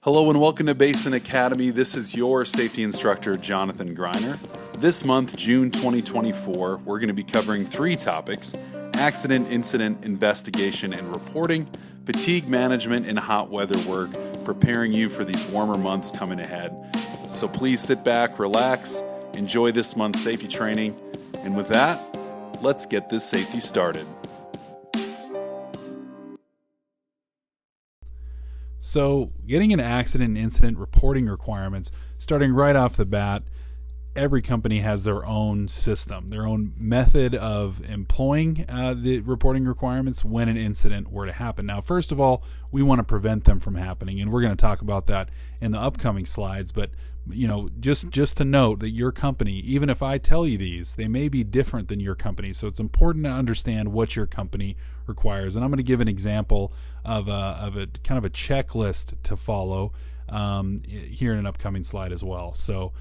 Hello and welcome to Basin Academy. This is your safety instructor, Jonathan Greiner. This month, June 2024, we're going to be covering three topics: accident, incident, investigation, and reporting, fatigue management, and hot weather work, preparing you for these warmer months coming ahead. So please sit back, relax, enjoy this month's safety training, and with that, let's get this safety started. So getting into accident and incident reporting requirements, starting right off the bat, every company has their own system, their own method of employing the reporting requirements when an incident were to happen. Now, first of all, we want to prevent them from happening, and we're going to talk about that in the upcoming slides. But just to note that your company, even if I tell you these, they may be different than your company. So it's important to understand what your company requires. And I'm going to give an example of a kind of a checklist to follow here in an upcoming slide as well. So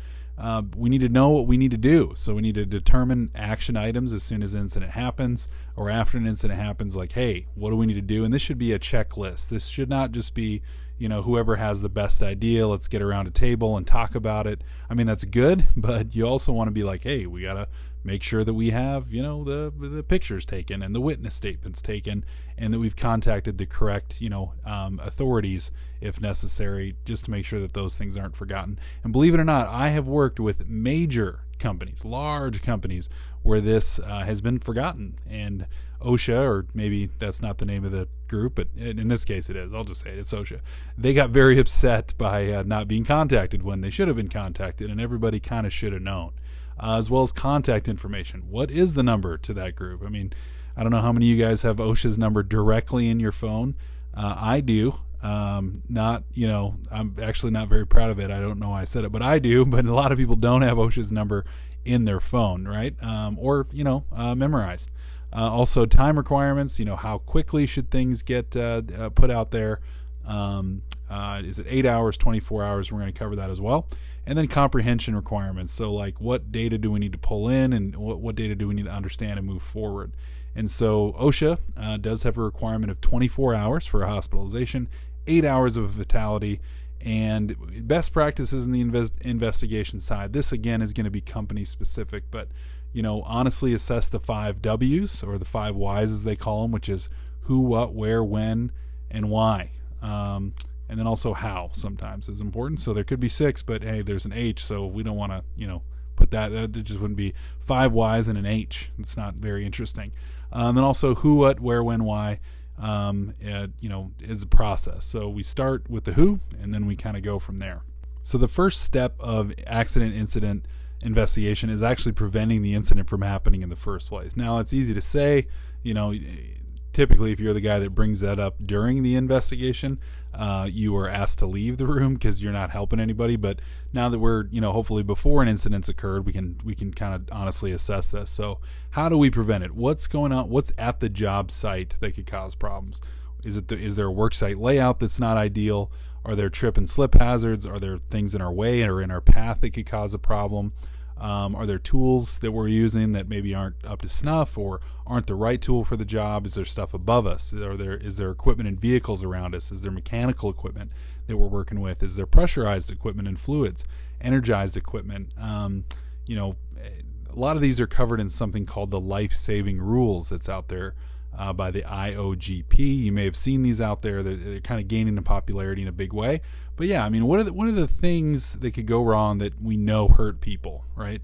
we need to know what we need to do. So we need to determine action items as soon as an incident happens, or after an incident happens, like, hey, what do we need to do? And this should be a checklist. This should not just be, whoever has the best idea, let's get around a table and talk about it. I mean, that's good, but you also want to be like, hey, we got to make sure that we have, the pictures taken and the witness statements taken, and that we've contacted the correct, authorities if necessary, just to make sure that those things aren't forgotten. And believe it or not, I have worked with major companies, large companies, where this has been forgotten. And OSHA, or maybe that's not the name of the group, but in this case it is. I'll just say it's OSHA. They got very upset by not being contacted when they should have been contacted, and everybody kind of should have known. As well as contact information. What is the number to that group? I mean, I don't know how many of you guys have OSHA's number directly in your phone. I do. I'm actually not very proud of it. I don't know why I said it, but I do. But a lot of people don't have OSHA's number in their phone, right? Or memorized. Also, time requirements. How quickly should things get put out there? Is it 8 hours, 24 hours? We're going to cover that as well. And then comprehension requirements. So like, what data do we need to pull in, and what data do we need to understand and move forward? And so OSHA does have a requirement of 24 hours for a hospitalization, 8 hours of a fatality, and best practices in the investigation side. This again is going to be company specific, but honestly assess the 5 W's, or the 5 Y's as they call them, which is who, what, where, when, and why. And then also how sometimes is important. So there could be 6, but hey, there's an H, so we don't want to, put that. It just wouldn't be 5 Y's and an H. It's not very interesting. And then also who, what, where, when, why, is a process. So we start with the who, and then we kind of go from there. So the first step of accident incident investigation is actually preventing the incident from happening in the first place. Now, it's easy to say, typically, if you're the guy that brings that up during the investigation, you are asked to leave the room because you're not helping anybody. But now that we're, hopefully before an incident's occurred, we can kind of honestly assess this. So how do we prevent it? What's going on? What's at the job site that could cause problems? Is there a work site layout that's not ideal? Are there trip and slip hazards? Are there things in our way or in our path that could cause a problem? Are there tools that we're using that maybe aren't up to snuff or aren't the right tool for the job? Is there stuff above us? Is there equipment and vehicles around us? Is there mechanical equipment that we're working with? Is there pressurized equipment and fluids, energized equipment? A lot of these are covered in something called the life-saving rules that's out there by the IOGP. You may have seen these out there. They're kind of gaining in popularity in a big way. But yeah, I mean, what are the things that could go wrong that we know hurt people, right?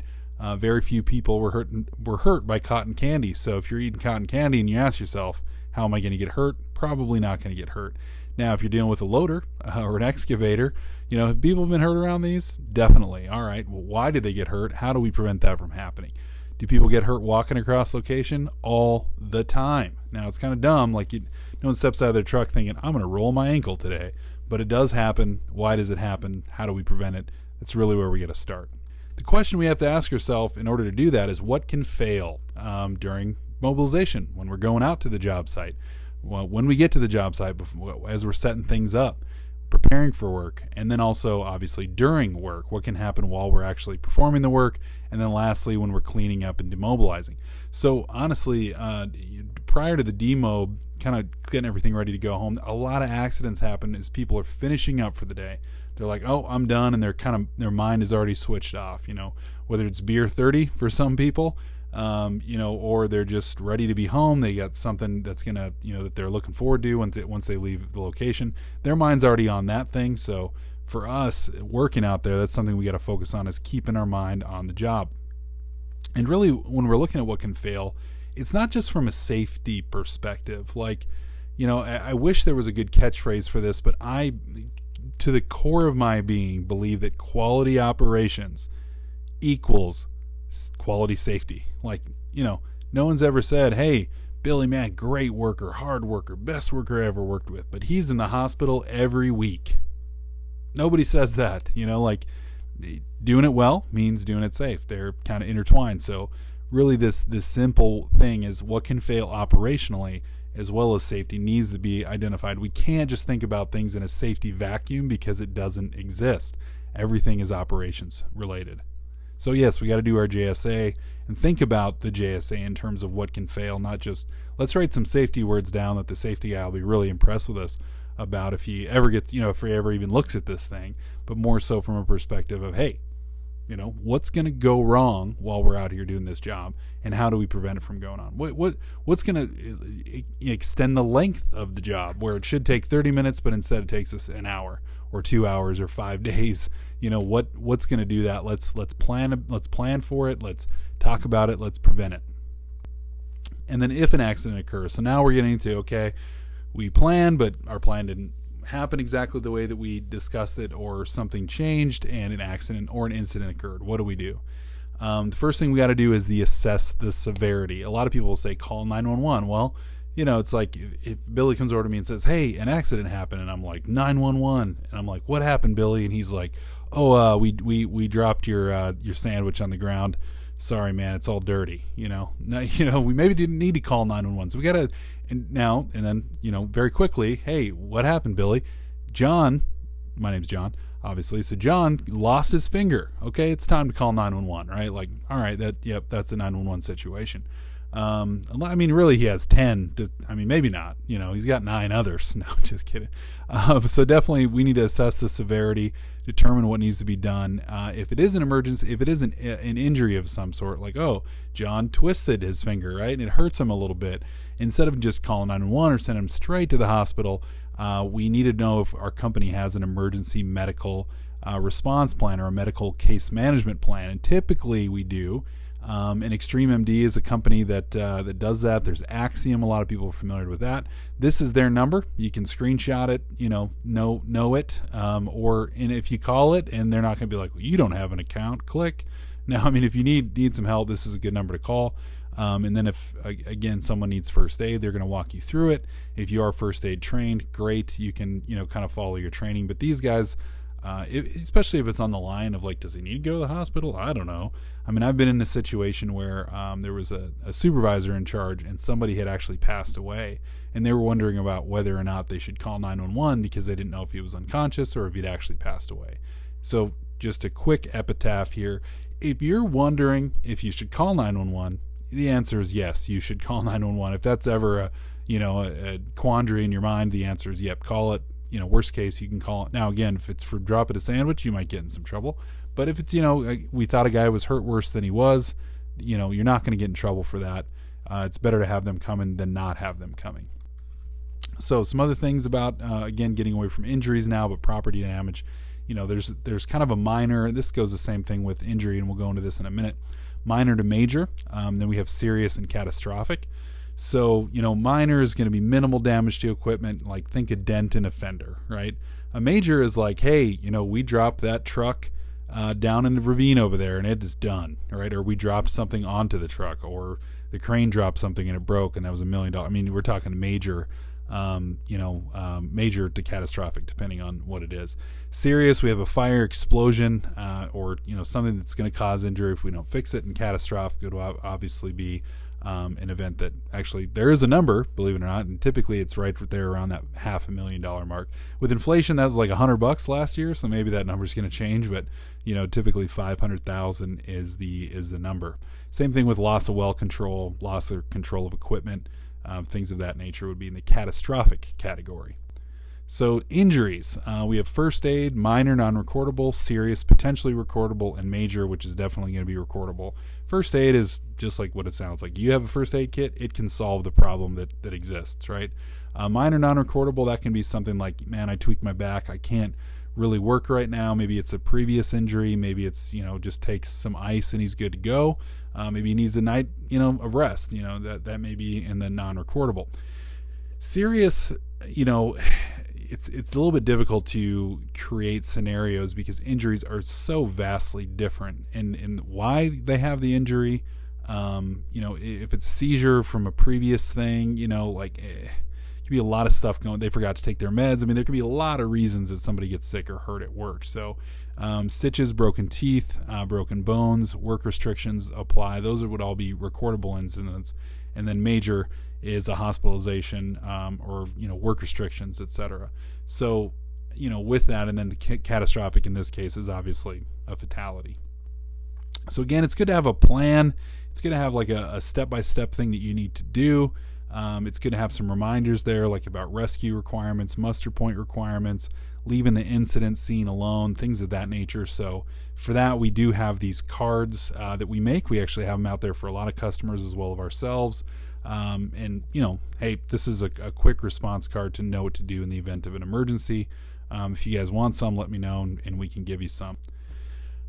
Very few people were hurt by cotton candy. So if you're eating cotton candy and you ask yourself, how am I going to get hurt? Probably not going to get hurt. Now, if you're dealing with a loader or an excavator, have people been hurt around these? Definitely. All right. Well, why did they get hurt? How do we prevent that from happening? Do people get hurt walking across location? All the time. Now, it's kind of dumb. Like, no one steps out of their truck thinking, I'm going to roll my ankle today. But it does happen. Why does it happen? How do we prevent it? That's really where we get to start. The question we have to ask ourselves in order to do that is, what can fail during mobilization, when we're going out to the job site? Well, when we get to the job site, as we're setting things up, preparing for work, and then also obviously during work, what can happen while we're actually performing the work, and then lastly when we're cleaning up and demobilizing. So honestly, prior to the demob, kind of getting everything ready to go home, a lot of accidents happen as people are finishing up for the day. They're like, oh, I'm done, and their mind is already switched off, whether it's beer 30 for some people, or they're just ready to be home. They got something that's going to, that they're looking forward to once they leave the location. Their mind's already on that thing. So for us working out there, that's something we got to focus on, is keeping our mind on the job. And really, when we're looking at what can fail, it's not just from a safety perspective. Like, I wish there was a good catchphrase for this, but I, to the core of my being, believe that quality operations equals quality safety. Like, no one's ever said, hey, Billy, man, great worker, hard worker, best worker I ever worked with, but he's in the hospital every week. Nobody says that. Like, doing it well means doing it safe. They're kind of intertwined. So really this simple thing is what can fail operationally as well as safety needs to be identified. We can't just think about things in a safety vacuum because it doesn't exist. Everything is operations related. So yes, we got to do our JSA and think about the JSA in terms of what can fail, not just let's write some safety words down that the safety guy will be really impressed with us about if he ever gets, if he ever even looks at this thing, but more so from a perspective of, hey, what's going to go wrong while we're out here doing this job, and how do we prevent it from going on? What's going to extend the length of the job where it should take 30 minutes, but instead it takes us an hour or 2 hours or 5 days? What's going to do that? Let's plan for it. Let's talk about it. Let's prevent it. And then if an accident occurs, so now we're getting into, okay, we planned, but our plan didn't happen exactly the way that we discussed it, or something changed and an accident or an incident occurred. What do we do? The first thing we got to do is assess the severity. A lot of people will say call 911. Well, it's like if Billy comes over to me and says, hey, an accident happened, and I'm like, 911, and I'm like, what happened, Billy? And he's like, oh, we dropped your sandwich on the ground. Sorry, man, it's all dirty. We maybe didn't need to call 911. So we got to, and then, very quickly, hey, what happened, Billy? John, my name's John, obviously. So John lost his finger. Okay, it's time to call 911, right? Like, all right, that's a 911 situation. Really, he has 10. Maybe not. He's got 9 others. No, just kidding. So definitely, we need to assess the severity, determine what needs to be done. If it is an emergency, if it is an injury of some sort, like, oh, John twisted his finger, right, and it hurts him a little bit. Instead of just calling 911 or sending him straight to the hospital, we need to know if our company has an emergency medical response plan or a medical case management plan, and typically we do. And Extreme MD is a company that does that. There's Axiom. A lot of people are familiar with that. This is their number. You can screenshot it, know it. And if you call it and they're not going to be like, well, you don't have an account, click. Now, if you need some help, this is a good number to call. And then if, again, someone needs first aid, they're going to walk you through it. If you are first aid trained, great. You can, kind of follow your training. But these guys, especially if it's on the line of like, does he need to go to the hospital? I don't know. I've been in a situation where there was a supervisor in charge and somebody had actually passed away, and they were wondering about whether or not they should call 911 because they didn't know if he was unconscious or if he'd actually passed away. So just a quick epitaph here. If you're wondering if you should call 911, the answer is yes, you should call 911. If that's ever a quandary in your mind, the answer is yep, call it. Worst case, you can call it. Now, again, if it's for dropping a sandwich, you might get in some trouble. But if it's, we thought a guy was hurt worse than he was, you're not going to get in trouble for that. It's better to have them coming than not have them coming. So some other things about, again, getting away from injuries now, but property damage. There's kind of a minor, this goes the same thing with injury, and we'll go into this in a minute, minor to major. Then we have serious and catastrophic. So, minor is going to be minimal damage to equipment, like think a dent in a fender, right? A major is like, hey, we dropped that truck down in the ravine over there and it is done, right? Or we dropped something onto the truck, or the crane dropped something and it broke and that was $1 million. We're talking major, major to catastrophic, depending on what it is. Serious, we have a fire, explosion, or, something that's going to cause injury if we don't fix it. And catastrophic would obviously be an event that actually there is a number, believe it or not, and typically it's right there around that $500,000 mark. With inflation, that was like $100 last year, so maybe that number is going to change, but typically 500,000 is the number. Same thing with loss of well control, loss of control of equipment. things of that nature would be in the catastrophic category. So injuries, we have first aid, minor, non-recordable, serious, potentially recordable, and major, which is definitely going to be recordable. First aid is just like what it sounds like. You have a first aid kit, it can solve the problem that exists, right? Minor, non-recordable, that can be something like, man, I tweaked my back, I can't really work right now. Maybe it's a previous injury, maybe it's, just takes some ice and he's good to go. Maybe he needs a night, of rest, that may be in the non-recordable. Serious, it's a little bit difficult to create scenarios because injuries are so vastly different and why they have the injury. If it's a seizure from a previous thing, it could be a lot of stuff going. They forgot to take their meds. I mean, there could be a lot of reasons that somebody gets sick or hurt at work. So stitches, broken teeth, broken bones, work restrictions apply. Those would all be recordable incidents. And then major is a hospitalization or work restrictions, etc. So with that, and then the catastrophic in this case is obviously a fatality. So again, it's good to have a plan. It's good to have like a step-by-step thing that you need to do. It's good to have some reminders there, like about rescue requirements, muster point requirements, leaving the incident scene alone, things of that nature. So for that, we do have these cards that we make. We actually have them out there for a lot of customers as well as ourselves. Hey, this is a quick response card to know what to do in the event of an emergency. If you guys want some, let me know and we can give you some.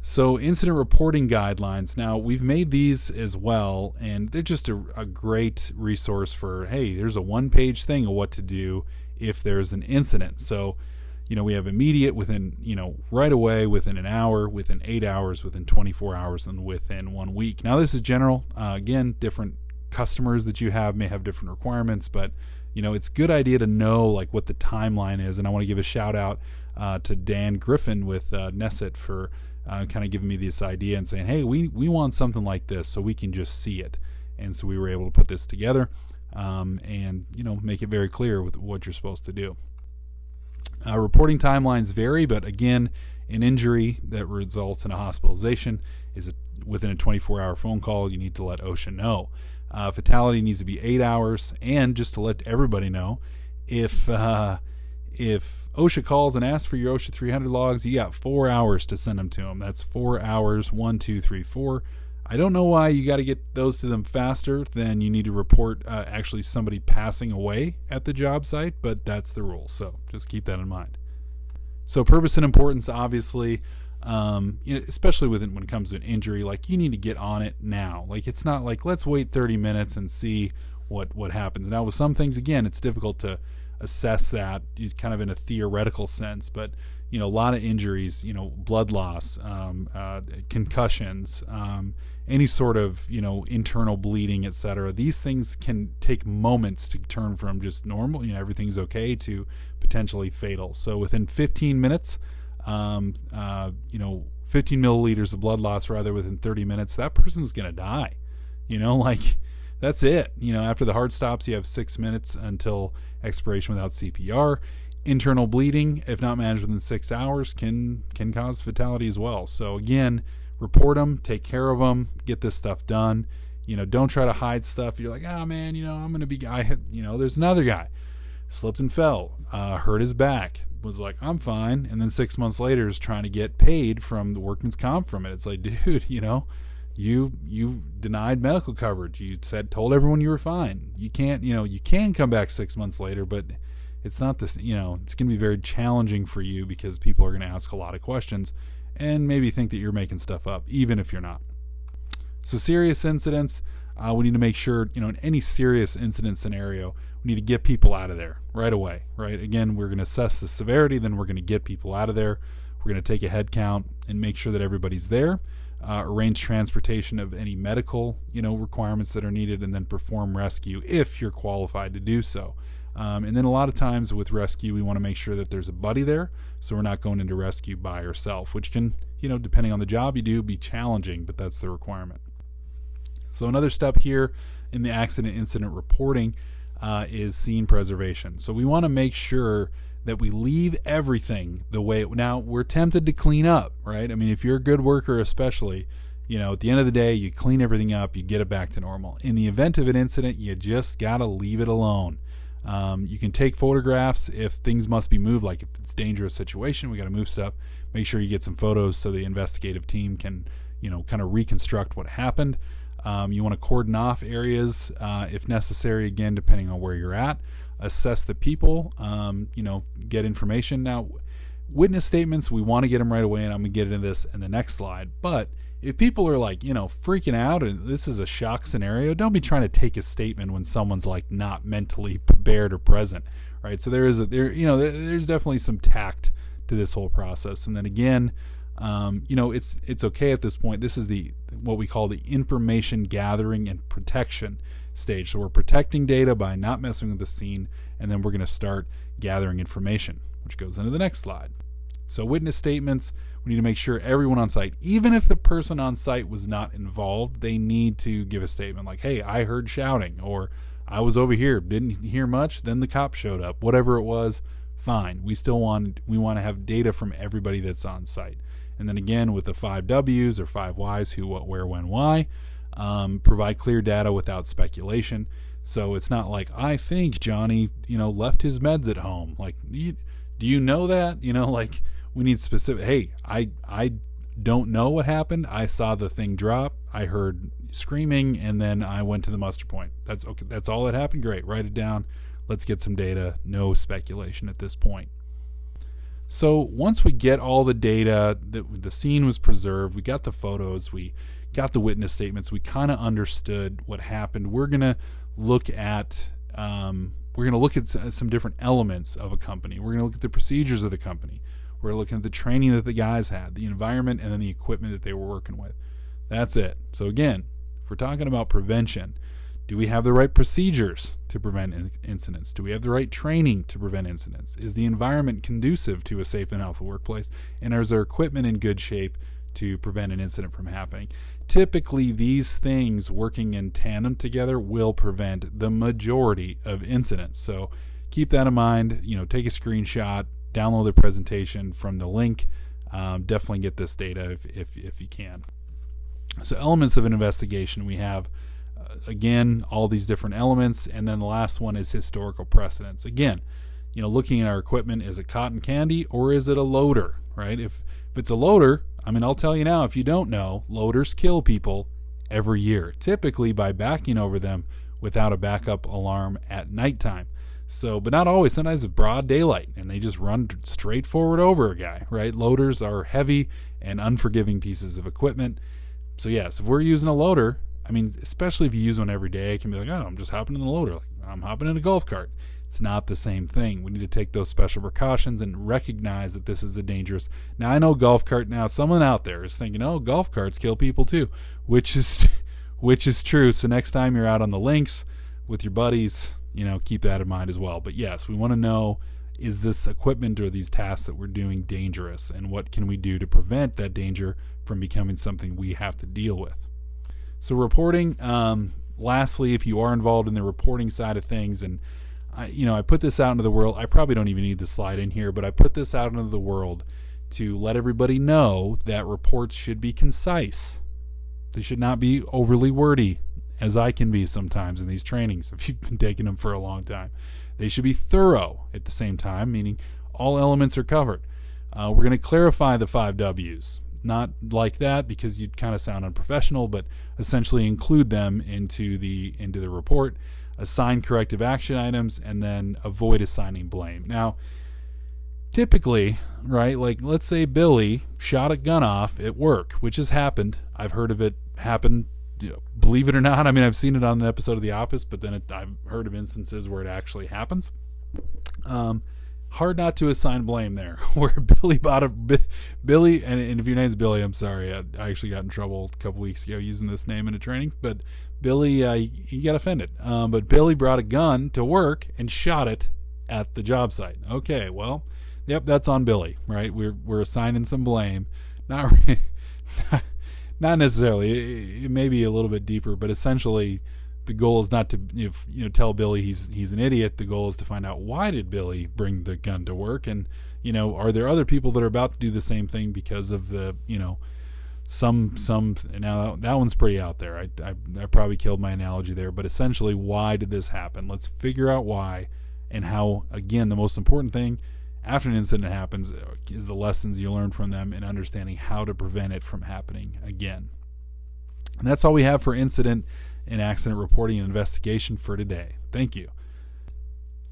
So incident reporting guidelines. Now, we've made these as well, and they're just a great resource for, hey, there's a one-page thing of what to do if there's an incident. So, we have immediate within, right away, within an hour, within 8 hours, within 24 hours, and within 1 week. Now, this is general. Again, different customers that you have may have different requirements, but it's a good idea to know like what the timeline is. And I want to give a shout out to Dan Griffin with Nesset for kind of giving me this idea and saying, hey, we want something like this so we can just see it. And so we were able to put this together and make it very clear with what you're supposed to do. Reporting timelines vary, but again, an injury that results in a hospitalization is within a 24-hour phone call. You need to let OSHA know. Fatality needs to be 8 hours, and just to let everybody know, if OSHA calls and asks for your OSHA 300 logs, you got 4 hours to send them to them. That's 4 hours, 1, 2, 3, 4. I don't know why you got to get those to them faster than you need to report actually somebody passing away at the job site, but that's the rule, so just keep that in mind. So purpose and importance, obviously, especially when it comes to an injury, like you need to get on it now. Like it's not like let's wait 30 minutes and see what happens. Now with some things, again, it's difficult to assess that kind of in a theoretical sense, but a lot of injuries, blood loss, concussions, any sort of internal bleeding, etc. These things can take moments to turn from just normal, everything's okay, to potentially fatal. So within 15 minutes, 15 milliliters of blood loss rather within 30 minutes, that person's gonna die. That's it. After the heart stops, you have 6 minutes until expiration without CPR. Internal bleeding, if not managed within 6 hours, can cause fatality as well. So again, report them, take care of them, get this stuff done. Don't try to hide stuff. You're like, oh man, I'm gonna be. There's another guy, slipped and fell, hurt his back, was like, I'm fine, and then 6 months later is trying to get paid from the workman's comp from it. It's like, dude, you denied medical coverage. You told everyone you were fine. You can't, you can come back 6 months later, but it's not this, it's going to be very challenging for you because people are going to ask a lot of questions and maybe think that you're making stuff up, even if you're not. So serious incidents, we need to make sure, in any serious incident scenario, we need to get people out of there right away, right? Again, we're going to assess the severity, then we're going to get people out of there. We're going to take a head count and make sure that everybody's there. Arrange transportation of any medical, requirements that are needed, and then perform rescue if you're qualified to do so. And then a lot of times with rescue, we want to make sure that there's a buddy there, so we're not going into rescue by yourself, which can, depending on the job you do, be challenging, but that's the requirement. So another step here in the accident incident reporting is scene preservation. So we want to make sure that we leave everything the way now we're tempted to clean up, right? I mean, if you're a good worker, especially, at the end of the day, you clean everything up, you get it back to normal. In the event of an incident, you just got to leave it alone. You can take photographs if things must be moved, like if it's a dangerous situation, we got to move stuff. Make sure you get some photos so the investigative team can, kind of reconstruct what happened. You want to cordon off areas if necessary, again, depending on where you're at. Assess the people, get information. Now, witness statements, we want to get them right away, and I'm going to get into this in the next slide. But if people are like, freaking out and this is a shock scenario, don't be trying to take a statement when someone's like not mentally prepared or present, right? So there's definitely some tact to this whole process. And then again, it's okay at this point. This is what we call the information gathering and protection stage. So we're protecting data by not messing with the scene, and then we're going to start gathering information, which goes into the next slide. So witness statements, we need to make sure everyone on site, even if the person on site was not involved, they need to give a statement like, hey, I heard shouting, or I was over here, didn't hear much, then the cop showed up. Whatever it was, fine. We want to have data from everybody that's on site. And then again, with the 5 W's or 5 Y's, who, what, where, when, why, provide clear data without speculation. So it's not like, I think Johnny, left his meds at home. Like, do you know that? We need specific, hey, I don't know what happened. I saw the thing drop. I heard screaming, and then I went to the muster point. That's okay. That's all that happened. Great. Write it down. Let's get some data. No speculation at this point. So once we get all the data, the scene was preserved, we got the photos, we got the witness statements, we kind of understood what happened. We're gonna look at some different elements of a company. We're gonna look at the procedures of the company. We're looking at the training that the guys had, the environment, and then the equipment that they were working with. That's it. So again, if we're talking about prevention, do we have the right procedures to prevent incidents? Do we have the right training to prevent incidents? Is the environment conducive to a safe and healthy workplace? And is our equipment in good shape to prevent an incident from happening? Typically, these things working in tandem together will prevent the majority of incidents. So keep that in mind. Take a screenshot, download the presentation from the link. Definitely get this data if you can. So elements of an investigation, we have again all these different elements, and then the last one is historical precedents. Again, looking at our equipment, is it cotton candy or is it a loader, right? If it's a loader, I'll tell you now, if you don't know, loaders kill people every year, typically by backing over them without a backup alarm at nighttime. So, but not always. Sometimes it's broad daylight and they just run straight forward over a guy, right? Loaders are heavy and unforgiving pieces of equipment. So yes, if we're using a loader, especially if you use one every day, it can be like, oh, I'm just hopping in the loader. Like, I'm hopping in a golf cart. It's not the same thing. We need to take those special precautions and recognize that this is a dangerous. Now, I know golf cart. Now, someone out there is thinking, oh, golf carts kill people too, which is true. So next time you're out on the links with your buddies, keep that in mind as well. But yes, we want to know, is this equipment or these tasks that we're doing dangerous, and what can we do to prevent that danger from becoming something we have to deal with? So reporting, lastly, if you are involved in the reporting side of things, and I put this out into the world, I probably don't even need the slide in here, but I put this out into the world to let everybody know that reports should be concise. They should not be overly wordy, as I can be sometimes in these trainings if you've been taking them for a long time. They should be thorough at the same time, meaning all elements are covered. We're going to clarify the 5 W's. Not like that because you'd kind of sound unprofessional, but essentially include them into the report. Assign corrective action items, and then avoid assigning blame. Now, typically, right, like let's say Billy shot a gun off at work, which has happened. I've heard of it happen. Believe it or not, I've seen it on an episode of The Office, but then I've heard of instances where it actually happens. Hard not to assign blame there. Where Billy and if your name's Billy, I'm sorry, I actually got in trouble a couple weeks ago using this name in a training, but Billy, he got offended. But Billy brought a gun to work and shot it at the job site. Okay, well, yep, that's on Billy, right? We're assigning some blame. Not necessarily. It may be a little bit deeper, but essentially the goal is not to tell Billy he's an idiot. The goal is to find out, why did Billy bring the gun to work, and are there other people that are about to do the same thing because of the Now that one's pretty out there. I probably killed my analogy there, but essentially, why did this happen? Let's figure out why and how. Again, the most important thing after an incident happens is the lessons you learn from them and understanding how to prevent it from happening again. And that's all we have for incident and accident reporting and investigation for today. Thank you.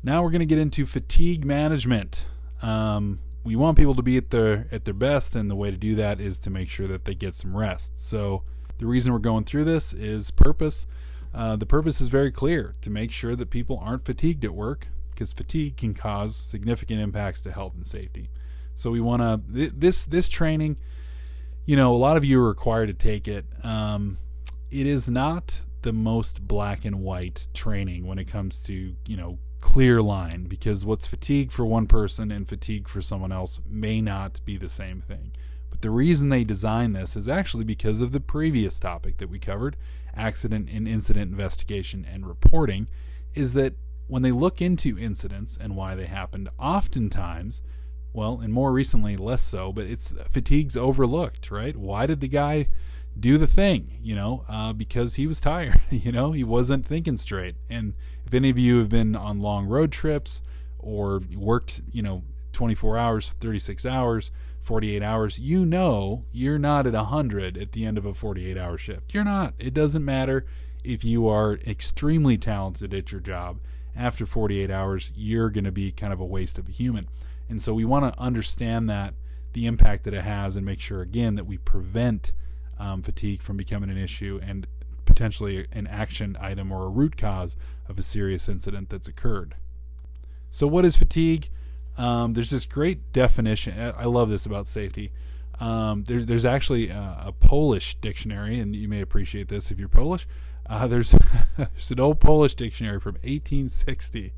Now we're going to get into fatigue management. We want people to be at their best, and the way to do that is to make sure that they get some rest. So the reason we're going through this is purpose. The purpose is very clear: to make sure that people aren't fatigued at work, because fatigue can cause significant impacts to health and safety. So we want to this training. A lot of you are required to take it. It is not the most black and white training when it comes to clear line, because what's fatigue for one person and fatigue for someone else may not be the same thing. But the reason they designed this is actually because of the previous topic that we covered, accident and incident investigation and reporting, is that when they look into incidents and why they happened, oftentimes, well, and more recently less so, but fatigue's overlooked, right? Why did the guy do the thing? Because he was tired. He wasn't thinking straight. And if any of you have been on long road trips or worked 24 hours, 36 hours, 48 hours, you're not at 100 at the end of a 48-hour shift. You're not. It doesn't matter if you are extremely talented at your job. After 48 hours, you're going to be kind of a waste of a human. And so we want to understand that, the impact that it has, and make sure, again, that we prevent fatigue from becoming an issue and potentially an action item or a root cause of a serious incident that's occurred. So what is fatigue? There's this great definition. I love this about safety. There's actually a Polish dictionary, and you may appreciate this if you're Polish. There's an old Polish dictionary from 1860,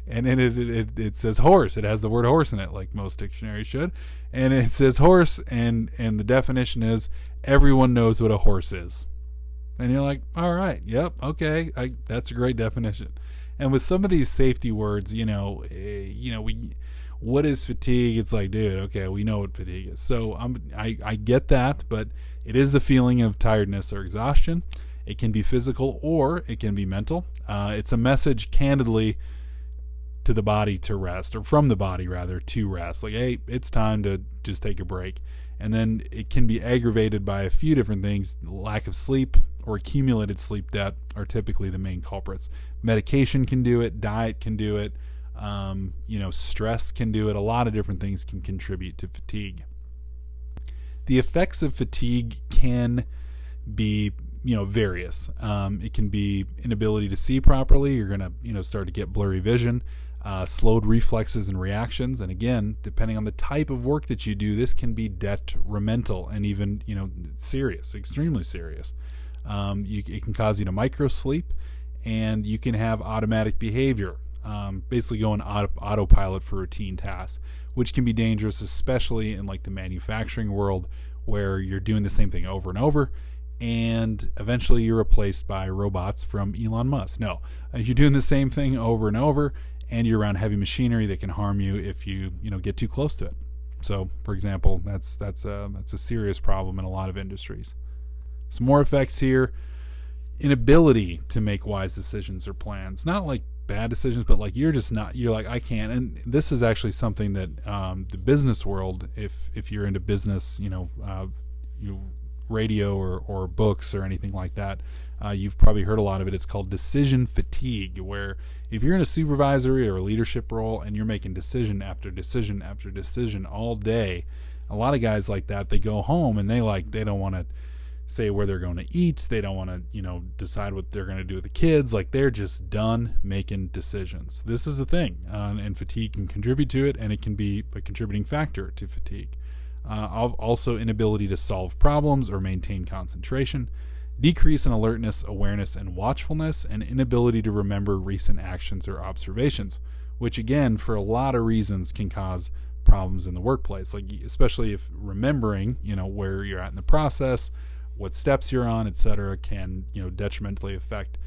and in it says horse. It has the word horse in it, like most dictionaries should, and it says horse, and the definition is everyone knows what a horse is. And you're like, all right, yep, okay, that's a great definition. And with some of these safety words, what is fatigue? It's like, dude, okay, we know what fatigue is. So I get that, but it is the feeling of tiredness or exhaustion. It can be physical or it can be mental. It's a message, candidly, to the body to rest, or from the body rather to rest. Like, hey, it's time to just take a break. And then it can be aggravated by a few different things. Lack of sleep or accumulated sleep debt are typically the main culprits. Medication can do it. Diet can do it. Stress can do it. A lot of different things can contribute to fatigue. The effects of fatigue can be, various. It can be inability to see properly. You're going to, start to get blurry vision. Slowed reflexes and reactions, and again, depending on the type of work that you do, this can be detrimental and even serious, extremely serious. It can cause you to microsleep, and you can have automatic behavior, basically going autopilot for routine tasks, which can be dangerous, especially in like the manufacturing world, where you're doing the same thing over and over, and eventually you're replaced by robots from Elon Musk. No, you're doing the same thing over and over, and you're around heavy machinery that can harm you if you get too close to it. So, for example, that's a serious problem in a lot of industries. Some more effects here: inability to make wise decisions or plans. Not like bad decisions, but like you're like, I can't. And this is actually something that the business world, if you're into business, radio or books or anything like that, you've probably heard a lot of it. It's called decision fatigue, where if you're in a supervisory or a leadership role and you're making decision after decision after decision all day, a lot of guys like that, they go home and they don't want to say where they're going to eat. They don't want to, decide what they're going to do with the kids. Like, they're just done making decisions. This is a thing, and fatigue can contribute to it, and it can be a contributing factor to fatigue. Also, inability to solve problems or maintain concentration, decrease in alertness, awareness, and watchfulness, and inability to remember recent actions or observations, which again, for a lot of reasons, can cause problems in the workplace. Like, especially if remembering, where you're at in the process, what steps you're on, etc., can, detrimentally affect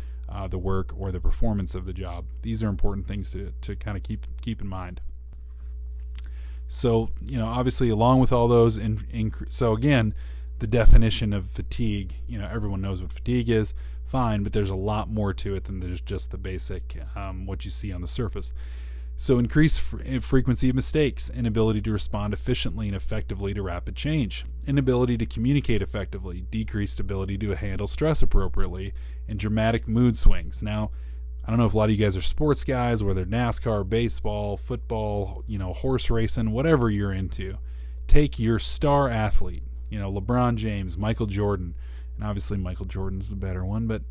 the work or the performance of the job. These are important things to kind of keep in mind. So, obviously, along with all those, so again, the definition of fatigue, everyone knows what fatigue is, fine, but there's a lot more to it than there's just the basic, what you see on the surface. So increased frequency of mistakes, inability to respond efficiently and effectively to rapid change, inability to communicate effectively, decreased ability to handle stress appropriately, and dramatic mood swings. Now, I don't know if a lot of you guys are sports guys, whether NASCAR, baseball, football, horse racing, whatever you're into. Take your star athlete, LeBron James, Michael Jordan, and obviously Michael Jordan's the better one, but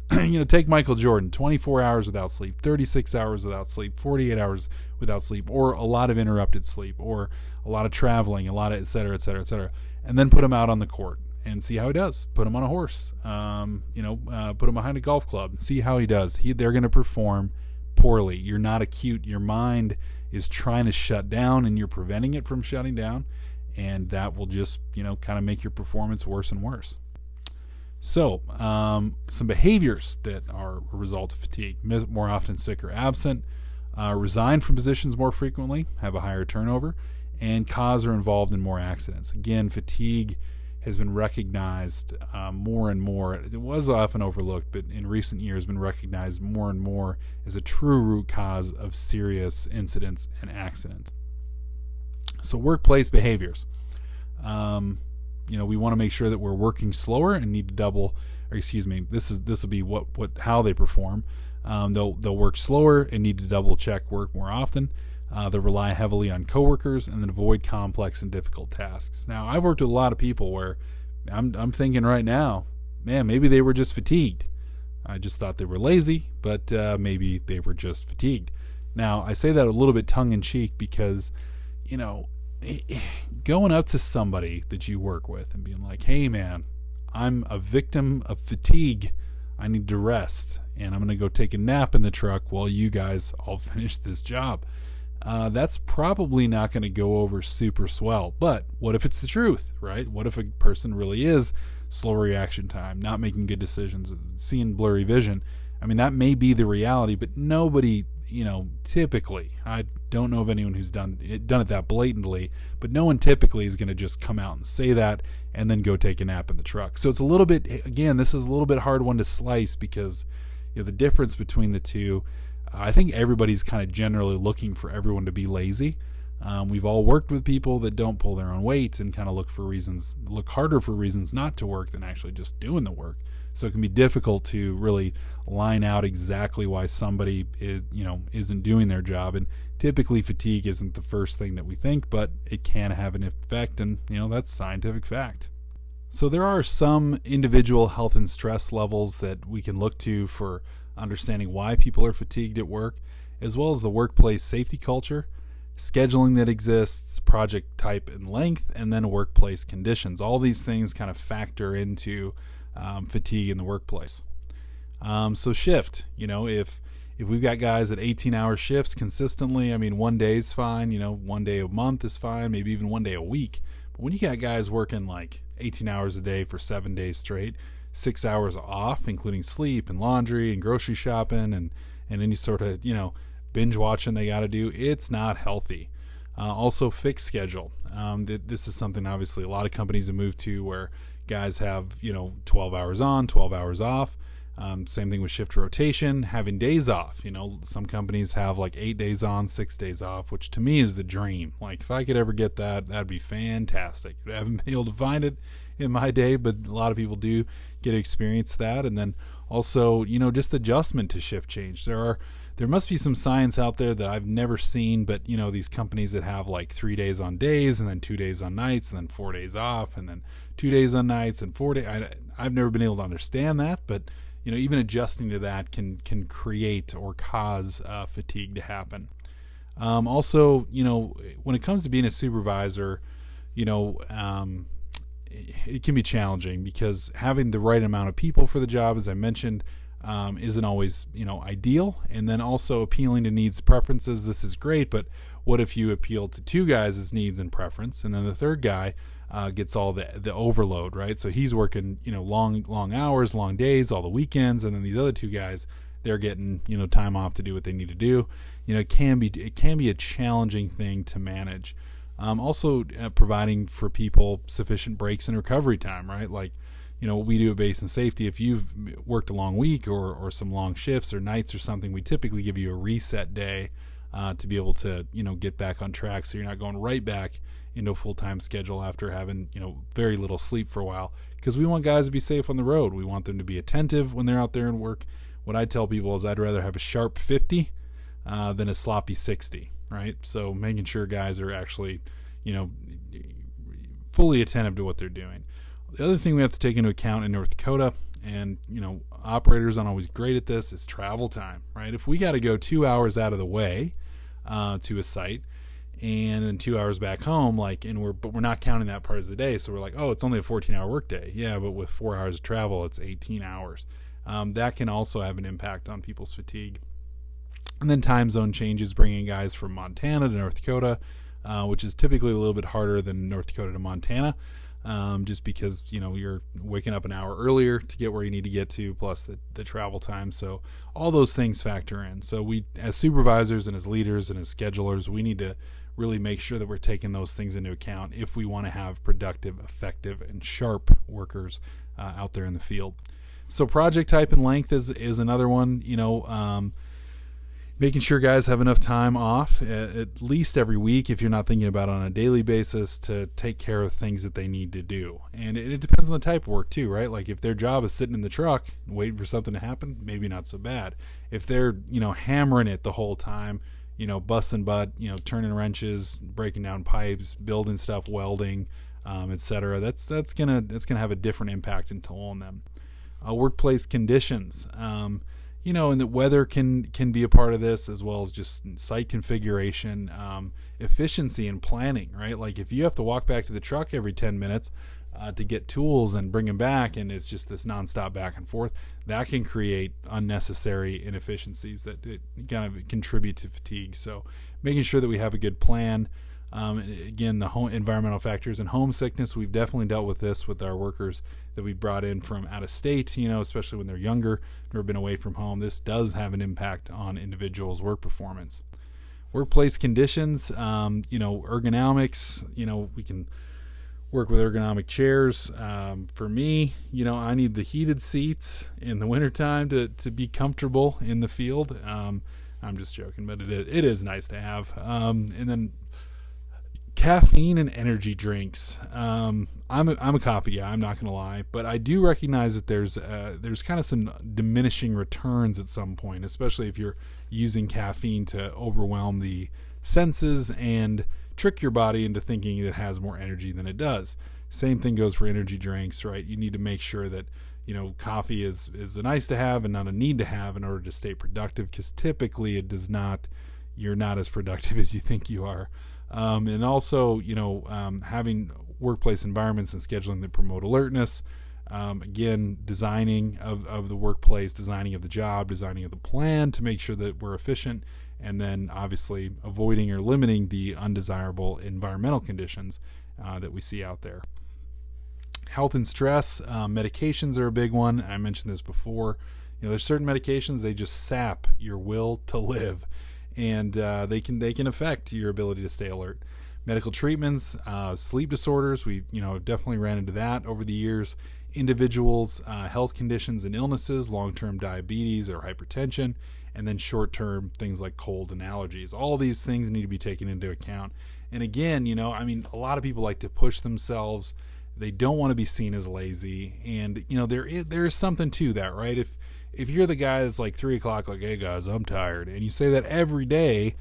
take Michael Jordan, 24 hours without sleep, 36 hours without sleep, 48 hours without sleep, or a lot of interrupted sleep, or a lot of traveling, a lot of et cetera, et cetera, et cetera, and then put him out on the court and see how he does. Put him on a horse, put him behind a golf club and see how he does. They're going to perform poorly. You're not acute. Your mind is trying to shut down, and you're preventing it from shutting down, and that will just, kind of make your performance worse and worse. So, some behaviors that are a result of fatigue: more often sick or absent, resign from positions more frequently, have a higher turnover, and cause or involved in more accidents. Again, fatigue has been recognized more and more. It was often overlooked, but in recent years been recognized more and more as a true root cause of serious incidents and accidents. So, workplace behaviors. We want to make sure that we're working slower and need to this will be how they perform. They'll work slower and need to double check work more often. They'll rely heavily on coworkers and then avoid complex and difficult tasks. Now, I've worked with a lot of people where I'm thinking right now, man, maybe they were just fatigued. I just thought they were lazy, but maybe they were just fatigued. Now, I say that a little bit tongue-in-cheek because, going up to somebody that you work with and being like, hey man, I'm a victim of fatigue, I need to rest, and I'm going to go take a nap in the truck while you guys all finish this job. That's probably not going to go over super swell. But what if it's the truth, right? What if a person really is slow reaction time, not making good decisions, seeing blurry vision? I mean, that may be the reality, but nobody, typically, I don't know of anyone who's done it that blatantly, but no one typically is going to just come out and say that and then go take a nap in the truck. So it's a little bit, again, this is a little bit hard one to slice because the difference between the two, I think everybody's kind of generally looking for everyone to be lazy. We've all worked with people that don't pull their own weight and kind of look harder for reasons not to work than actually just doing the work. So it can be difficult to really line out exactly why somebody isn't doing their job. And typically fatigue isn't the first thing that we think, but it can have an effect, and that's scientific fact. So there are some individual health and stress levels that we can look to for understanding why people are fatigued at work, as well as the workplace safety culture, scheduling that exists, project type and length, and then workplace conditions. All these things kind of factor into fatigue in the workplace. So shift, if we've got guys at 18-hour shifts consistently, I mean, one day is fine, one day a month is fine, maybe even one day a week. But when you got guys working like 18 hours a day for 7 days straight, 6 hours off, including sleep and laundry and grocery shopping and any sort of, binge watching they got to do, it's not healthy. Also, fixed schedule. This is something obviously a lot of companies have moved to where guys have 12 hours on, 12 hours off. Same thing with shift rotation, having days off. Some companies have like 8 days on, 6 days off, which to me is the dream. Like if I could ever get that, that'd be fantastic. I haven't been able to find it in my day, but a lot of people do get to experience that. And then also, just adjustment to shift change. There must be some science out there that I've never seen, but these companies that have like 3 days on days and then 2 days on nights and then 4 days off and then 2 days on nights and 4 days. I've never been able to understand that, but even adjusting to that can create or cause fatigue to happen. Also, when it comes to being a supervisor, it can be challenging because having the right amount of people for the job, as I mentioned, isn't always ideal. And then also appealing to needs and preferences. This is great, but what if you appeal to two guys' needs and preference, and then the third guy gets all the overload, right? So he's working long hours, long days, all the weekends, and then these other two guys, they're getting time off to do what they need to do. It can be a challenging thing to manage. Also providing for people sufficient breaks and recovery time, right? Like, what we do at Base and Safety, if you've worked a long week or some long shifts or nights or something, we typically give you a reset day to be able to, get back on track, so you're not going right back into a full-time schedule after having, very little sleep for a while, because we want guys to be safe on the road. We want them to be attentive when they're out there and work. What I tell people is I'd rather have a sharp 50 than a sloppy 60, right? So making sure guys are actually, fully attentive to what they're doing. The other thing we have to take into account in North Dakota, and operators aren't always great at this, is travel time, right? If we got to go 2 hours out of the way to a site and then 2 hours back home, but we're not counting that part of the day, so we're like, oh, it's only a 14-hour workday. Yeah, but with 4 hours of travel, it's 18 hours. That can also have an impact on people's fatigue. And then time zone changes, bringing guys from Montana to North Dakota, which is typically a little bit harder than North Dakota to Montana. Just because you're waking up an hour earlier to get where you need to get to, plus the travel time. So all those things factor in. So we, as supervisors and as leaders and as schedulers, we need to really make sure that we're taking those things into account if we want to have productive, effective, and sharp workers out there in the field. So project type and length is another one. Making sure guys have enough time off at least every week, if you're not thinking about it on a daily basis, to take care of things that they need to do. And it depends on the type of work too, right? Like if their job is sitting in the truck waiting for something to happen, maybe not so bad. If they're, hammering it the whole time, busting butt, turning wrenches, breaking down pipes, building stuff, welding, etc., that's gonna have a different impact and toll on them. Workplace conditions. And the weather can be a part of this, as well as just site configuration, efficiency and planning, right? Like if you have to walk back to the truck every 10 minutes to get tools and bring them back, and it's just this nonstop back and forth, that can create unnecessary inefficiencies that kind of contribute to fatigue. So making sure that we have a good plan. Again, the home environmental factors and homesickness, we've definitely dealt with this with our workers that we brought in from out of state, especially when they're younger, never been away from home. This does have an impact on individuals' work performance. Workplace conditions, ergonomics, we can work with ergonomic chairs. For me, I need the heated seats in the wintertime to be comfortable in the field. I'm just joking, but it is nice to have. And then caffeine and energy drinks. I'm a coffee guy, I'm not going to lie, but I do recognize that there's kind of some diminishing returns at some point, especially if you're using caffeine to overwhelm the senses and trick your body into thinking it has more energy than it does. Same thing goes for energy drinks, right? You need to make sure that coffee is a nice to have and not a need to have in order to stay productive, because typically you're not as productive as you think you are. And also, having workplace environments and scheduling that promote alertness. Again, designing of the workplace, designing of the job, designing of the plan to make sure that we're efficient, and then obviously avoiding or limiting the undesirable environmental conditions that we see out there. Health and stress, medications are a big one. I mentioned this before. There's certain medications, they just sap your will to live. And they can affect your ability to stay alert. Medical treatments, sleep disorders, we definitely ran into that over the years. Individuals, health conditions and illnesses, long-term diabetes or hypertension, and then short-term things like cold and allergies. All these things need to be taken into account. And again, a lot of people like to push themselves. They don't want to be seen as lazy, and there is something to that, right? If you're the guy that's like 3 o'clock, like, hey guys, I'm tired, and you say that every day,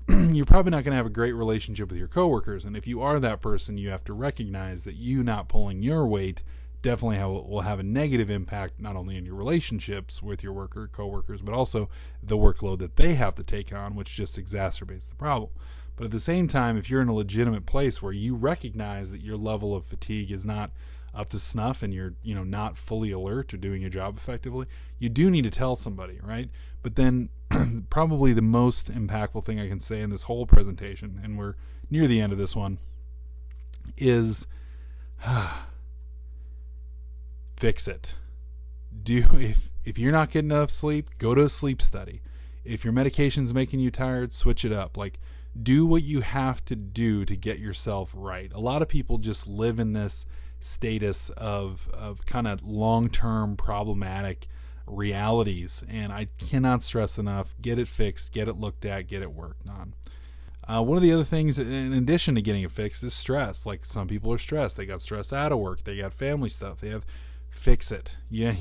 you're probably not going to have a great relationship with your coworkers. And if you are that person, you have to recognize that you not pulling your weight definitely will have a negative impact, not only in your relationships with your coworkers, but also the workload that they have to take on, which just exacerbates the problem. But at the same time, if you're in a legitimate place where you recognize that your level of fatigue is not up to snuff and you're not fully alert or doing your job effectively, you do need to tell somebody, right? But then probably the most impactful thing I can say in this whole presentation, and we're near the end of this one, is fix it. If you're not getting enough sleep, go to a sleep study. If your medication's making you tired, switch it up. Like, do what you have to do to get yourself right. A lot of people just live in this status of kind of long-term problematic realities, and I cannot stress enough, get it fixed, get it looked at, get it worked on. One of the other things in addition to getting it fixed is stress. Like, some people are stressed, they got stress out of work, they got family stuff, they have, fix it. Yeah,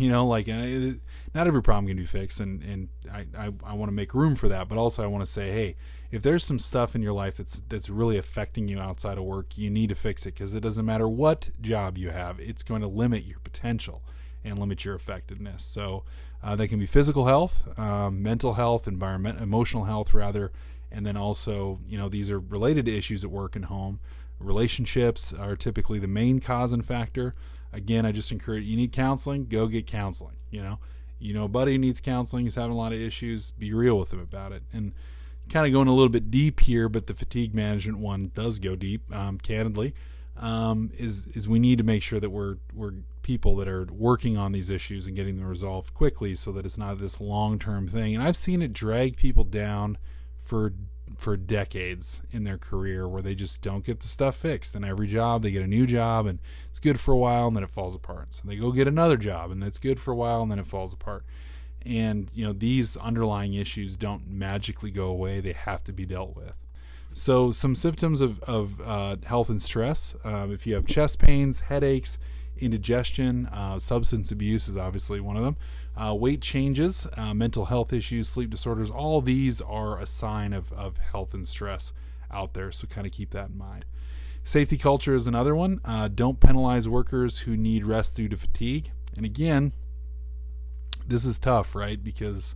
not every problem can be fixed, and I want to make room for that, but also I want to say, hey, if there's some stuff in your life that's really affecting you outside of work, you need to fix it, because it doesn't matter what job you have, it's going to limit your potential and limit your effectiveness. So that can be physical health, mental health, emotional health rather, and then also, these are related to issues at work and home. Relationships are typically the main cause and factor. Again, I just encourage, you need counseling, go get counseling. A buddy who needs counseling, is having a lot of issues, be real with him about it. And kind of going a little bit deep here, but the fatigue management one does go deep, candidly, is we need to make sure that we're people that are working on these issues and getting them resolved quickly, so that it's not this long-term thing. And I've seen it drag people down for decades in their career, where they just don't get the stuff fixed. And every job, they get a new job, and it's good for a while, and then it falls apart. So they go get another job, and it's good for a while, and then it falls apart. And these underlying issues don't magically go away. They have to be dealt with. So some symptoms of health and stress: if you have chest pains, headaches, indigestion, substance abuse is obviously one of them. Weight changes, mental health issues, sleep disorders, all these are a sign of health and stress out there, so kind of keep that in mind. Safety culture is another one. Don't penalize workers who need rest due to fatigue. And again, this is tough, right? Because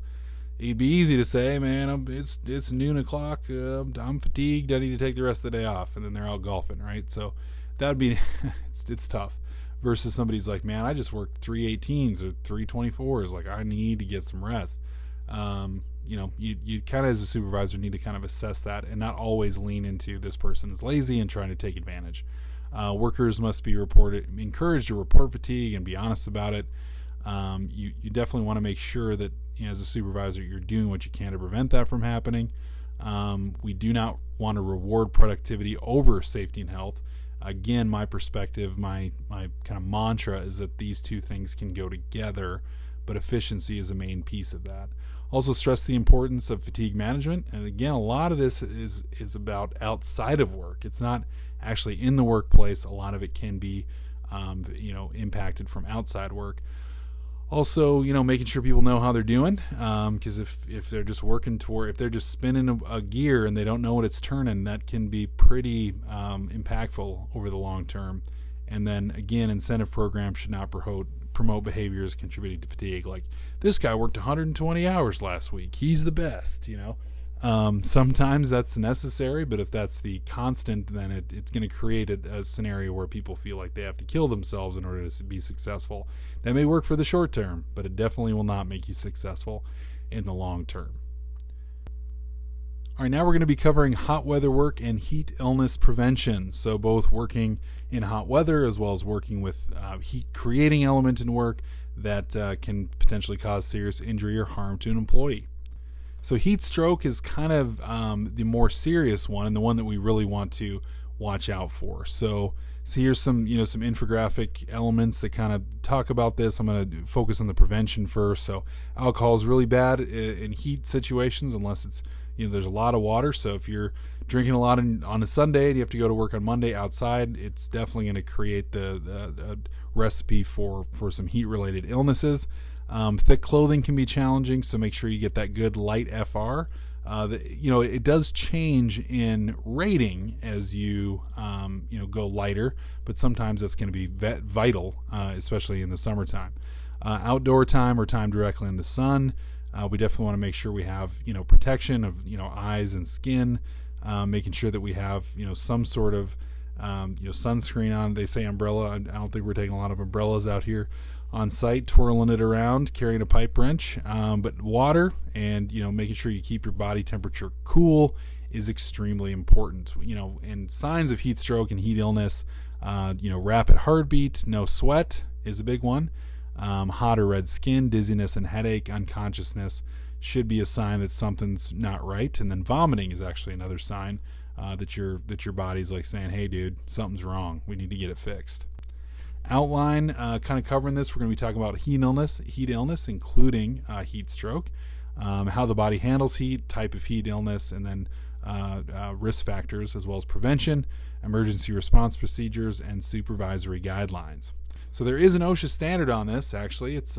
it'd be easy to say, man, it's noon o'clock, I'm fatigued, I need to take the rest of the day off, and then they're out golfing, right? So that would be, it's tough. Versus somebody's like, man, I just worked 318s or 324s. Like, I need to get some rest. You kind of, as a supervisor, need to kind of assess that and not always lean into this person is lazy and trying to take advantage. Workers must be encouraged to report fatigue and be honest about it. You definitely want to make sure that, as a supervisor, you're doing what you can to prevent that from happening. We do not want to reward productivity over safety and health. Again, my perspective, my kind of mantra is that these two things can go together, but efficiency is a main piece of that. Also stress the importance of fatigue management. And again, a lot of this is about outside of work. It's not actually in the workplace. A lot of it can be, impacted from outside work. Also, making sure people know how they're doing, because if they're just if they're just spinning a gear and they don't know what it's turning, that can be pretty impactful over the long term. And then again, incentive programs should not promote behaviors contributing to fatigue. Like, this guy worked 120 hours last week, he's the best. Sometimes that's necessary, but if that's the constant, then it's going to create a scenario where people feel like they have to kill themselves in order to be successful. That may work for the short term, but it definitely will not make you successful in the long term. All right, now we're going to be covering hot weather work and heat illness prevention. So both working in hot weather as well as working with heat creating element in work that can potentially cause serious injury or harm to an employee. So heat stroke is kind of the more serious one, and the one that we really want to watch out for. So here's some infographic elements that kind of talk about this. I'm going to focus on the prevention first. So alcohol is really bad in heat situations unless it's, there's a lot of water. So if you're drinking a lot on a Sunday and you have to go to work on Monday outside, it's definitely going to create the recipe for some heat-related illnesses. Thick clothing can be challenging, so make sure you get that good light FR. It does change in rating as you go lighter, but sometimes that's going to be vital, especially in the summertime. Outdoor time or time directly in the sun, we definitely want to make sure we have protection of eyes and skin, making sure that we have some sort of sunscreen on. They say umbrella. I don't think we're taking a lot of umbrellas out here on site, twirling it around, carrying a pipe wrench, but water and making sure you keep your body temperature cool is extremely important. And signs of heat stroke and heat illness, rapid heartbeat, no sweat is a big one, hot or red skin, dizziness and headache, unconsciousness, should be a sign that something's not right. And then vomiting is actually another sign that your body's like saying, hey dude, something's wrong, we need to get it fixed. Outline, kind of covering this, we're going to be talking about heat illness, including heat stroke, how the body handles heat, type of heat illness, and then risk factors, as well as prevention, emergency response procedures, and supervisory guidelines. So there is an OSHA standard on this. Actually, it's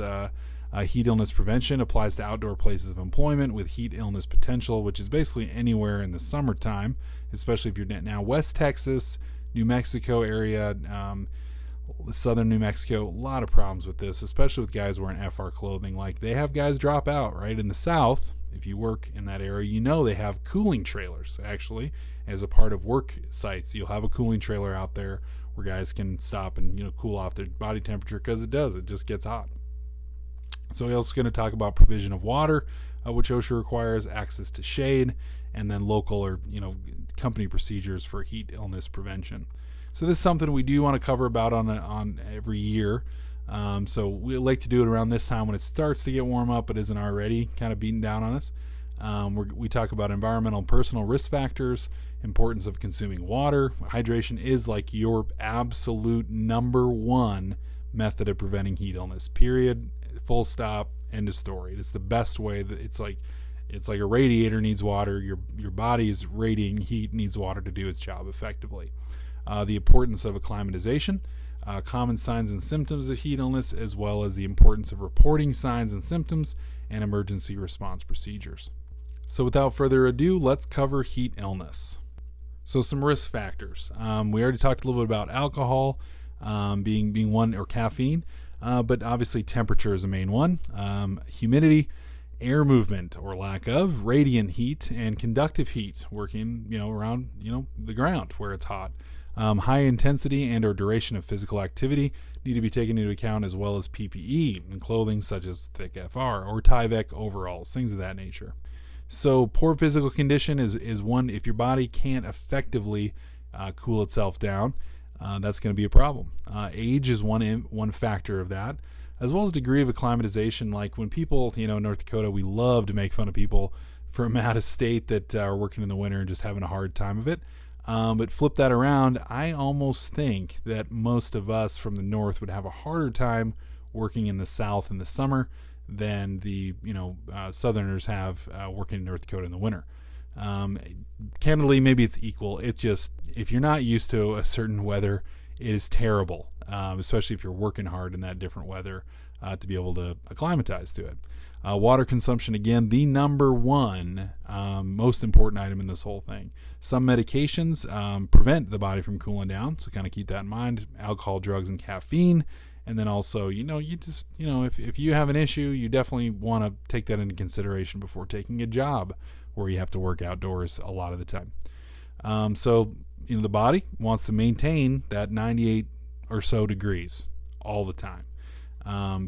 heat illness prevention, applies to outdoor places of employment with heat illness potential, which is basically anywhere in the summertime, especially if you're now West Texas, New Mexico area, southern New Mexico. A lot of problems with this, especially with guys wearing FR clothing. Like, they have guys drop out, right? In the South, if you work in that area, you know they have cooling trailers, actually, as a part of work sites. You'll have a cooling trailer out there where guys can stop and, cool off their body temperature, because it just gets hot. So we're also going to talk about provision of water, which OSHA requires, access to shade, and then local or company procedures for heat illness prevention. So this is something we do want to cover about on every year. So we like to do it around this time when it starts to get warm up, but isn't already kind of beating down on us. We talk about environmental and personal risk factors, importance of consuming water. Hydration is like your absolute number one method of preventing heat illness. Period. Full stop. End of story. It's the best way. It's like a radiator needs water. Your body's radiating heat needs water to do its job effectively. The importance of acclimatization, common signs and symptoms of heat illness, as well as the importance of reporting signs and symptoms and emergency response procedures. So without further ado, let's cover heat illness. So some risk factors. We already talked a little bit about alcohol being one, or caffeine, but obviously temperature is the main one. Humidity, air movement or lack of, radiant heat, and conductive heat, working around the ground where it's hot. High intensity and or duration of physical activity need to be taken into account, as well as PPE and clothing such as thick FR or Tyvek overalls, things of that nature. So poor physical condition is one. If your body can't effectively cool itself down, that's going to be a problem. Age is one factor of that, as well as degree of acclimatization. Like when people, North Dakota, we love to make fun of people from out of state that are working in the winter and just having a hard time of it. But flip that around, I almost think that most of us from the north would have a harder time working in the south in the summer than the southerners have working in North Dakota in the winter. Candidly, maybe it's equal. It just, if you're not used to a certain weather, it is terrible, especially if you're working hard in that different weather to be able to acclimatize to it. Water consumption, again, the number one most important item in this whole thing. Some medications prevent the body from cooling down, so kind of keep that in mind. Alcohol, drugs, and caffeine. And then also, if you have an issue, you definitely want to take that into consideration before taking a job where you have to work outdoors a lot of the time. So the body wants to maintain that 98 or so degrees all the time.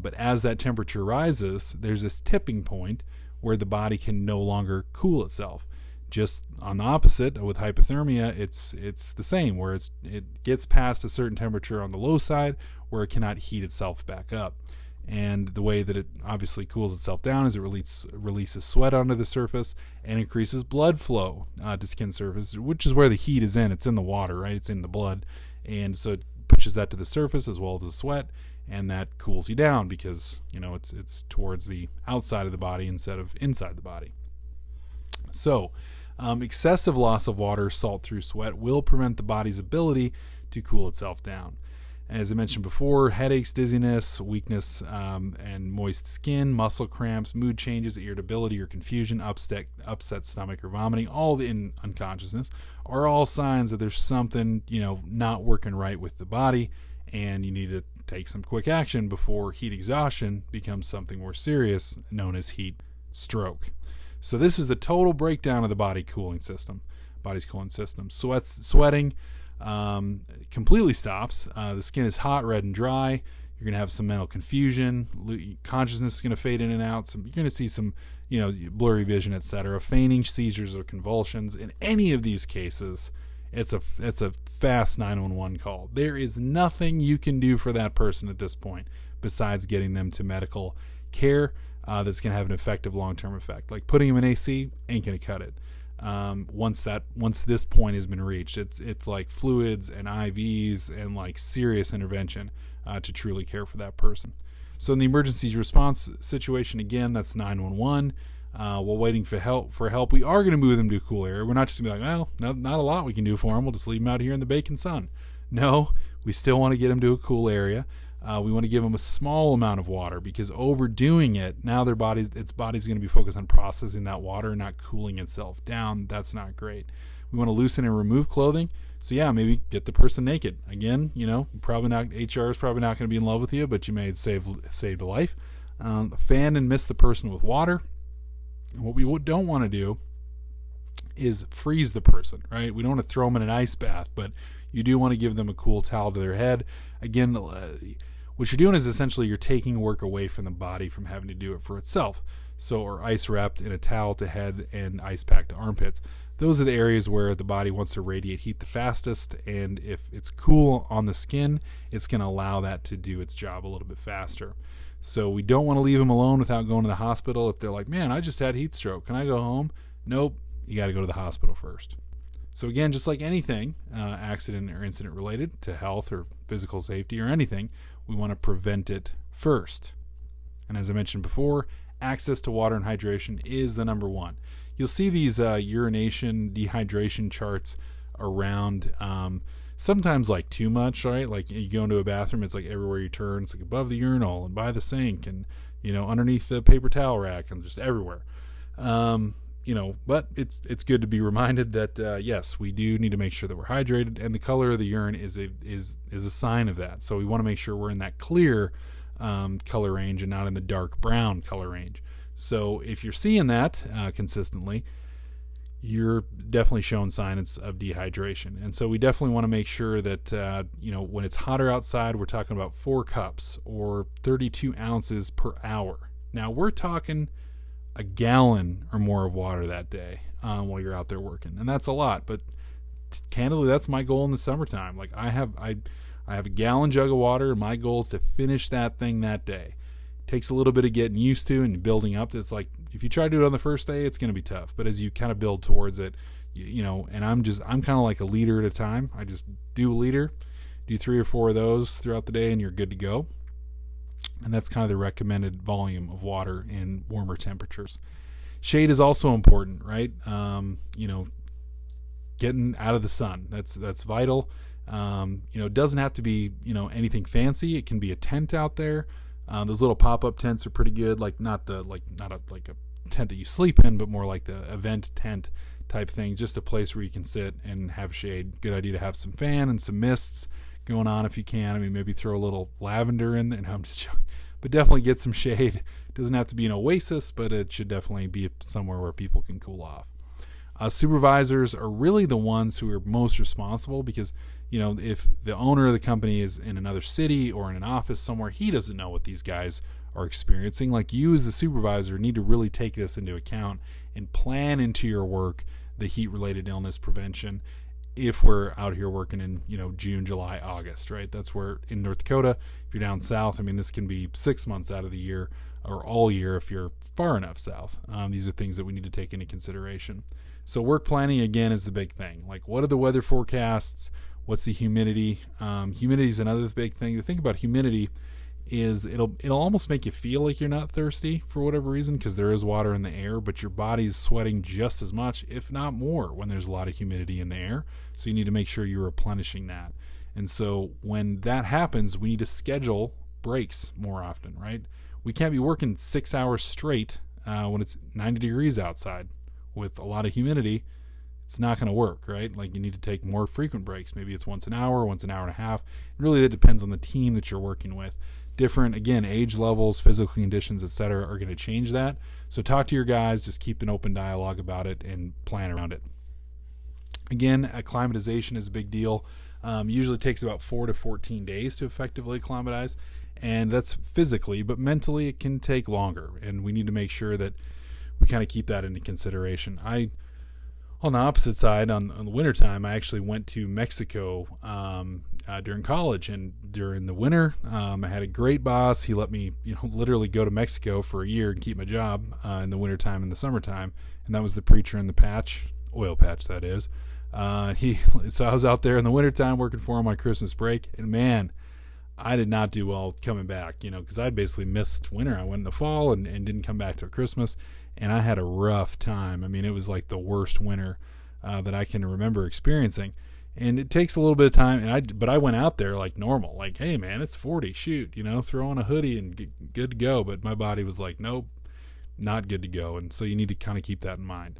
But as that temperature rises, there's this tipping point where the body can no longer cool itself. Just on the opposite, with hypothermia, it's the same, where it gets past a certain temperature on the low side where it cannot heat itself back up. And the way that it obviously cools itself down is it releases sweat onto the surface and increases blood flow to skin surface, which is where the heat is in. It's in the water, right? It's in the blood. And so it pushes that to the surface as well as the sweat, and that cools you down because, it's towards the outside of the body instead of inside the body. So excessive loss of water, salt through sweat, will prevent the body's ability to cool itself down. As I mentioned before, headaches, dizziness, weakness, and moist skin, muscle cramps, mood changes, irritability or confusion, upset stomach or vomiting, all in unconsciousness, are all signs that there's something, not working right with the body, and you need to take some quick action before heat exhaustion becomes something more serious, known as heat stroke. So this is the total breakdown of the body's cooling system. Sweating completely stops. The skin is hot, red, and dry. You're going to have some mental confusion. Consciousness is going to fade in and out. You're going to see some, blurry vision, etc. Fainting, seizures, or convulsions. In any of these cases, it's a fast 911 call. There is nothing you can do for that person at this point besides getting them to medical care. that's going to have an effective long-term effect. Like putting them in AC ain't going to cut it. Once this point has been reached, it's like fluids and IVs and like serious intervention to truly care for that person. So in the emergency response situation, again, that's 911. While waiting for help, we are going to move them to a cool area. We're not just going to be like, well, not a lot we can do for them. We'll just leave them out here in the baking sun. No, we still want to get them to a cool area. We want to give them a small amount of water, because overdoing it, now its body's going to be focused on processing that water, not cooling itself down. That's not great. We want to loosen and remove clothing. So yeah, maybe get the person naked. Again, probably not. HR is probably not going to be in love with you, but you may have saved a life. Fan and mist the person with water. And what we don't want to do is freeze the person, right? We don't want to throw them in an ice bath, but you do want to give them a cool towel to their head. Again, what you're doing is essentially you're taking work away from the body from having to do it for itself. So, or ice wrapped in a towel to head and ice pack to armpits. Those are the areas where the body wants to radiate heat the fastest, and if it's cool on the skin, it's going to allow that to do its job a little bit faster. So we don't want to leave them alone without going to the hospital. If they're like, man, I just had heat stroke, can I go home? Nope, you got to go to the hospital first. So again, just like anything, accident or incident related to health or physical safety or anything, we want to prevent it first. And as I mentioned before, access to water and hydration is the number one. You'll see these urination, dehydration charts around, sometimes like too much, right? Like you go into a bathroom, it's like everywhere you turn, it's like above the urinal and by the sink and, underneath the paper towel rack and just everywhere. But it's good to be reminded that, yes, we do need to make sure that we're hydrated, and the color of the urine is a sign of that. So we want to make sure we're in that clear color range and not in the dark brown color range. So if you're seeing that consistently, you're definitely showing signs of dehydration. And so we definitely want to make sure that, when it's hotter outside, we're talking about 4 cups or 32 ounces per hour. Now we're talking a gallon or more of water that day while you're out there working, and that's a lot. But candidly, that's my goal in the summertime. Like I have a gallon jug of water, and my goal is to finish that thing that day. It takes a little bit of getting used to and building up. It's like if you try to do it on the first day, it's going to be tough. But as you kind of build towards it, and I'm kind of like a liter at a time. I just do a liter, do 3 or 4 of those throughout the day, and you're good to go. And that's kind of the recommended volume of water in warmer temperatures. Shade is also important, right? Getting out of the sun. That's vital. It doesn't have to be, anything fancy. It can be a tent out there. Those little pop-up tents are pretty good. Like not a tent that you sleep in, but more like the event tent type thing. Just a place where you can sit and have shade. Good idea to have some fan and some mists going on if you can. I mean, maybe throw a little lavender in there. No, I'm just joking. But definitely get some shade. It doesn't have to be an oasis, but it should definitely be somewhere where people can cool off. Supervisors are really the ones who are most responsible, because if the owner of the company is in another city or in an office somewhere, he doesn't know what these guys are experiencing. Like, you as a supervisor need to really take this into account and plan into your work the heat-related illness prevention. If we're out here working in, June, July, August, right? That's where in North Dakota, if you're down south, I mean, this can be 6 months out of the year or all year if you're far enough south. These are things that we need to take into consideration. So work planning, again, is the big thing. Like, what are the weather forecasts? What's the humidity? Humidity is another big thing. The thing about humidity is it'll almost make you feel like you're not thirsty for whatever reason, because there is water in the air, but your body's sweating just as much, if not more, when there's a lot of humidity in the air. So you need to make sure you're replenishing that. And so when that happens, we need to schedule breaks more often, right? We can't be working 6 hours straight when it's 90 degrees outside with a lot of humidity. It's not going to work, right? Like, you need to take more frequent breaks. Maybe it's once an hour and a half. And really, that depends on the team that you're working with. Different, again, age levels, physical conditions, etc., are going to change that. So talk to your guys, just keep an open dialogue about it and plan around it. Again, acclimatization is a big deal. Usually takes about 4 to 14 days to effectively acclimatize, and that's physically, but mentally it can take longer, and we need to make sure that we kind of keep that into consideration. On the opposite side, on the wintertime, I actually went to Mexico during college and during the winter. I had a great boss. He let me, literally go to Mexico for a year and keep my job in the wintertime and the summertime. And that was the preacher in the patch, oil patch that is. So I was out there in the wintertime working for him on Christmas break. And man, I did not do well coming back, because I'd basically missed winter. I went in the fall and didn't come back till Christmas. And I had a rough time. I mean, it was like the worst winter that I can remember experiencing. And it takes a little bit of time, but I went out there like normal, like, hey man, it's 40, shoot, throw on a hoodie and good to go. But my body was like, nope, not good to go. And so you need to kind of keep that in mind.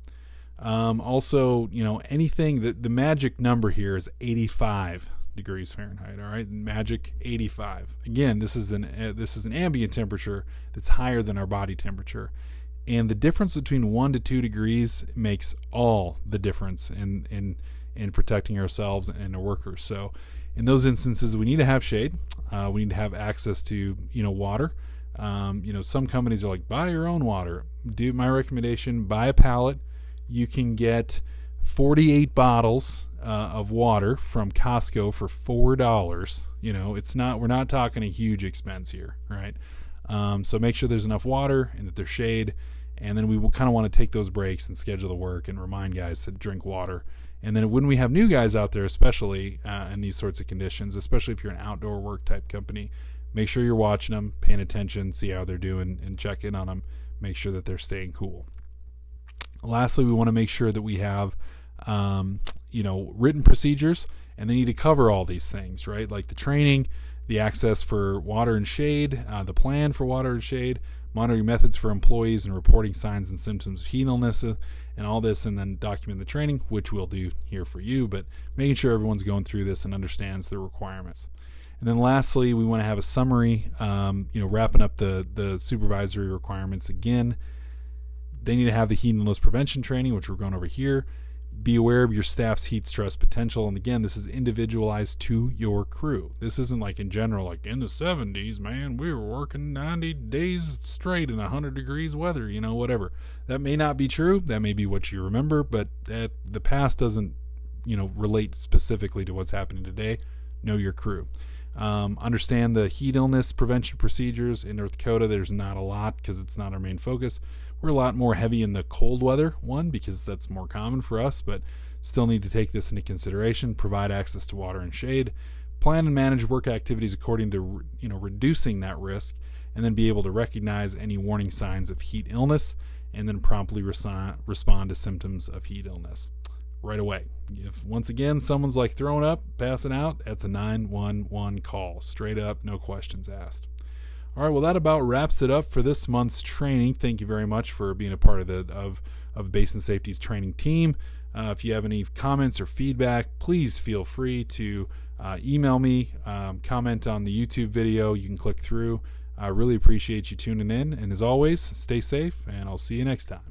Also, anything that the magic number here is 85 degrees Fahrenheit. All right, magic 85. Again, this is an ambient temperature that's higher than our body temperature. And the difference between 1 to 2 degrees makes all the difference in protecting ourselves and our workers. So in those instances, we need to have shade. We need to have access to, water. Some companies are like, buy your own water. My recommendation, buy a pallet. You can get 48 bottles of water from Costco for $4. We're not talking a huge expense here, right? So make sure there's enough water and that there's shade. And then we will kind of want to take those breaks and schedule the work and remind guys to drink water. And then when we have new guys out there, especially in these sorts of conditions, especially if you're an outdoor work type company, make sure you're watching them, paying attention, see how they're doing, and check in on them. Make sure that they're staying cool. Lastly, we want to make sure that we have, written procedures, and they need to cover all these things, right? Like the training, the access for water and shade, the plan for water and shade, monitoring methods for employees, and reporting signs and symptoms of heat illness, and all this, and then document the training, which we'll do here for you, but making sure everyone's going through this and understands the requirements. And then lastly, we want to have a summary, wrapping up the supervisory requirements. Again, they need to have the heat illness prevention training, which we're going over here. Be aware of your staff's heat stress potential. And again, this is individualized to your crew. This isn't like in general, like in the 70s, man, we were working 90 days straight in 100 degrees weather, whatever. That may not be true. That may be what you remember, but the past doesn't, relate specifically to what's happening today. Know your crew. Understand the heat illness prevention procedures. In North Dakota, there's not a lot because it's not our main focus. We're a lot more heavy in the cold weather one because that's more common for us, but still need to take this into consideration. Provide access to water and shade. Plan and manage work activities according to reducing that risk, and then be able to recognize any warning signs of heat illness, and then promptly respond to symptoms of heat illness right away. If once again someone's like throwing up, passing out, that's a 911 call. Straight up, no questions asked. All right, well, that about wraps it up for this month's training. Thank you very much for being a part of Basin Safety's training team. If you have any comments or feedback, please feel free to email me, comment on the YouTube video. You can click through. I really appreciate you tuning in. And as always, stay safe, and I'll see you next time.